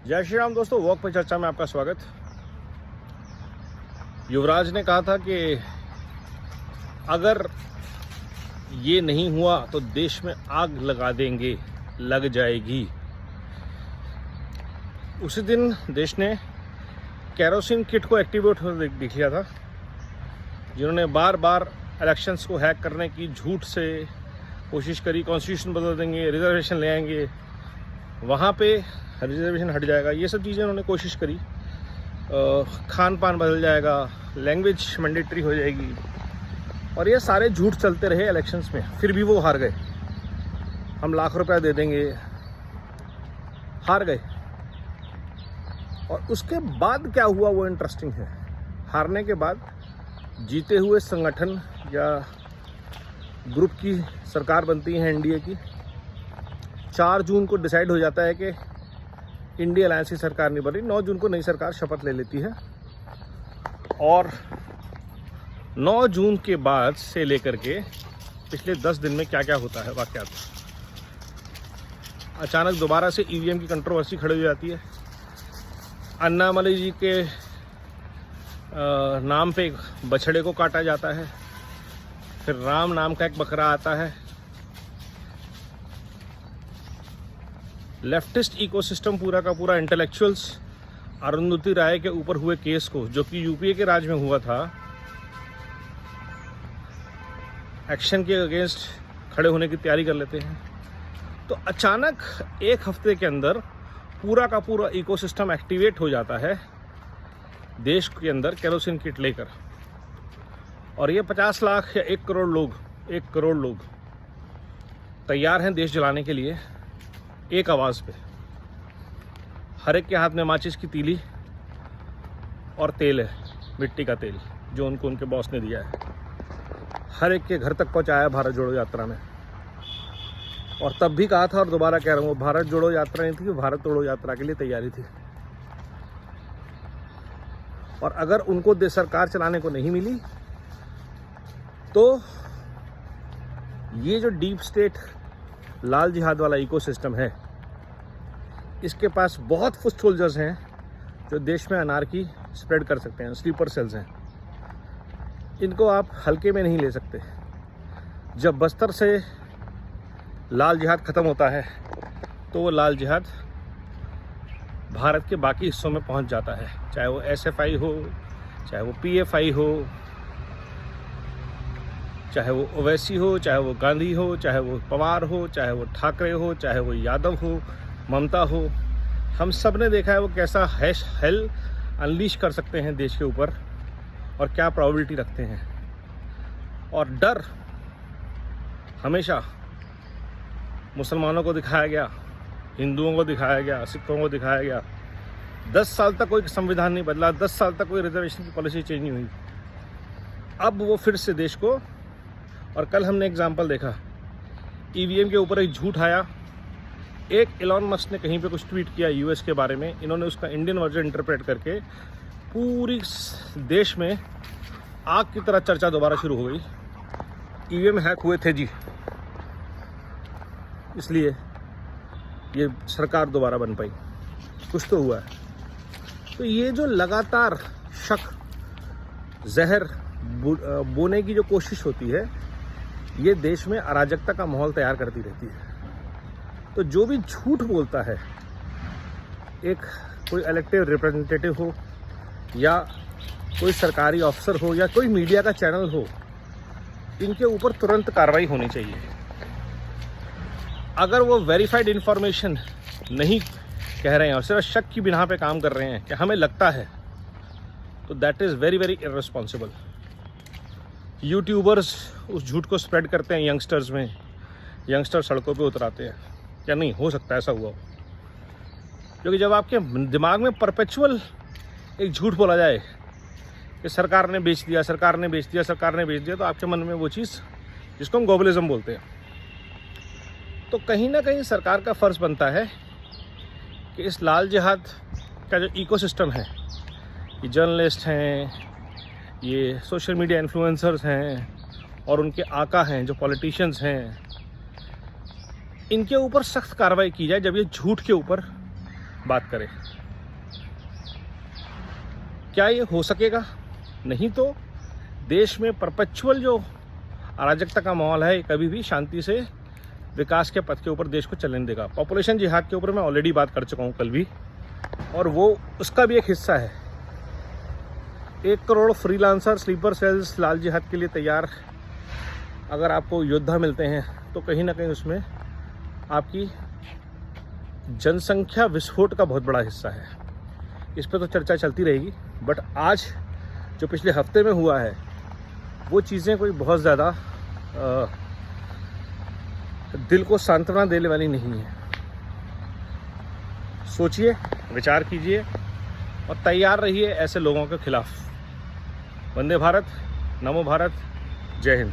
जय श्री राम दोस्तों, वॉक पे चर्चा में आपका स्वागत। युवराज ने कहा था कि अगर ये नहीं हुआ तो देश में आग लगा देंगे, लग जाएगी। उसी दिन देश ने केरोसिन किट को एक्टिवेट होते देख लिया था, जिन्होंने बार बार इलेक्शंस को हैक करने की झूठ से कोशिश करी। कॉन्स्टिट्यूशन बदल देंगे, रिजर्वेशन ले आएंगे, वहाँ पे रिजर्वेशन हट जाएगा, ये सब चीज़ें उन्होंने कोशिश करी। खान पान बदल जाएगा, लैंग्वेज मैंडेटरी हो जाएगी, और ये सारे झूठ चलते रहे इलेक्शंस में। फिर भी वो हार गए। हम लाख रुपया दे देंगे, हार गए। और उसके बाद क्या हुआ वो इंटरेस्टिंग है। हारने के बाद जीते हुए संगठन या ग्रुप की सरकार बनती है एनडीए की। 4 जून को डिसाइड हो जाता है कि इंडिया अलायंस की सरकार नहीं बन रही। 9 जून को नई सरकार शपथ ले लेती है, और 9 जून के बाद से लेकर के पिछले 10 दिन में क्या क्या होता है वाकयात। अचानक दोबारा से ईवीएम की कंट्रोवर्सी खड़ी हो जाती है। अन्नामलई जी के नाम पे एक बछड़े को काटा जाता है। फिर राम नाम का एक बकरा आता है। लेफ्टिस्ट इकोसिस्टम पूरा का पूरा इंटेलेक्चुअल्स अरुंधति राय के ऊपर हुए केस को, जो कि यूपीए के राज में हुआ था, एक्शन के अगेंस्ट खड़े होने की तैयारी कर लेते हैं। तो अचानक एक हफ्ते के अंदर पूरा का पूरा इकोसिस्टम एक्टिवेट हो जाता है देश के अंदर केरोसिन किट लेकर। और ये 50 लाख या 1 करोड़ लोग तैयार हैं देश जलाने के लिए, एक आवाज़ पे। हर एक के हाथ में माचिस की तीली और तेल है, मिट्टी का तेल, जो उनको उनके बॉस ने दिया है। हर एक के घर तक पहुंचाया भारत जोड़ो यात्रा में। और तब भी कहा था, और दोबारा कह रहा हूँ, वो भारत जोड़ो यात्रा नहीं थी, भारत तोड़ो यात्रा के लिए तैयारी थी। और अगर उनको देश सरकार चलाने को नहीं मिली तो ये जो डीप स्टेट लाल जिहाद वाला इकोसिस्टम है, इसके पास बहुत फुट सोल्जर्स हैं जो देश में अनार्की स्प्रेड कर सकते हैं। स्लीपर सेल्स हैं, इनको आप हल्के में नहीं ले सकते। जब बस्तर से लाल जिहाद ख़त्म होता है तो वो लाल जिहाद भारत के बाकी हिस्सों में पहुंच जाता है, चाहे वो एसएफआई हो, चाहे वो पीएफआई हो, चाहे वो ओवैसी हो, चाहे वो गांधी हो, चाहे वो पवार हो, चाहे वो ठाकरे हो, चाहे वो यादव हो, ममता हो। हम सब ने देखा है वो कैसा हेल अनलीश कर सकते हैं देश के ऊपर, और क्या प्रोबेबिलिटी रखते हैं। और डर हमेशा मुसलमानों को दिखाया गया, हिंदुओं को दिखाया गया, सिखों को दिखाया गया। 10 साल तक कोई संविधान नहीं बदला, 10 साल तक कोई रिजर्वेशन की पॉलिसी चेंज नहीं हुई। अब वो फिर से देश को, और कल हमने एग्जाम्पल देखा, ईवीएम के ऊपर एक झूठ आया। एक एलॉन मस्क ने कहीं पे कुछ ट्वीट किया यूएस के बारे में, इन्होंने उसका इंडियन वर्जन इंटरप्रेट करके पूरी देश में आग की तरह चर्चा दोबारा शुरू हो गई। ईवीएम हैक हुए थे जी, इसलिए ये सरकार दोबारा बन पाई। कुछ तो हुआ है। तो ये जो लगातार शक, जहर बोने की जो कोशिश होती है, ये देश में अराजकता का माहौल तैयार करती रहती है। तो जो भी झूठ बोलता है, एक कोई इलेक्टेड रिप्रेजेंटेटिव हो, या कोई सरकारी अफसर हो, या कोई मीडिया का चैनल हो, इनके ऊपर तुरंत कार्रवाई होनी चाहिए। अगर वो वेरीफाइड इंफॉर्मेशन नहीं कह रहे हैं और सिर्फ शक की बिना पे काम कर रहे हैं कि हमें लगता है, तो that is very very irresponsible. YouTubers उस झूठ को स्प्रेड करते हैं यंगस्टर्स में, यंगस्टर सड़कों पे उतराते हैं। क्या नहीं हो सकता ऐसा हुआ हो? क्योंकि जब आपके दिमाग में परपेचुअल एक झूठ बोला जाए कि सरकार ने बेच दिया, सरकार ने बेच दिया, सरकार ने बेच दिया, तो आपके मन में वो चीज़, जिसको हम ग्लोबलिज्म बोलते हैं। तो कहीं ना कहीं सरकार का फ़र्ज़ बनता है कि इस लाल जिहाद का जो इकोसिस्टम है, ये जर्नलिस्ट हैं, ये सोशल मीडिया इन्फ्लुएंसर्स हैं, और उनके आका हैं जो पॉलिटिशियंस हैं, इनके ऊपर सख्त कार्रवाई की जाए जब ये झूठ के ऊपर बात करें। क्या ये हो सकेगा? नहीं तो देश में परपेचुअल जो अराजकता का माहौल है कभी भी शांति से विकास के पथ के ऊपर देश को चलने देगा। पॉपुलेशन जिहाद के ऊपर मैं ऑलरेडी बात कर चुका हूँ कल भी, और वो उसका भी एक हिस्सा है। 1 करोड़ फ्रीलांसर स्लीपर सेल्स लाल जिहाद के लिए तैयार अगर आपको योद्धा मिलते हैं तो कहीं ना कहीं उसमें आपकी जनसंख्या विस्फोट का बहुत बड़ा हिस्सा है। इस पर तो चर्चा चलती रहेगी, बट आज जो पिछले हफ्ते में हुआ है वो चीज़ें कोई बहुत ज़्यादा दिल को सांत्वना देने वाली नहीं है। सोचिए, विचार कीजिए और तैयार रहिए ऐसे लोगों के खिलाफ। वंदे भारत, नमो भारत, जय हिंद।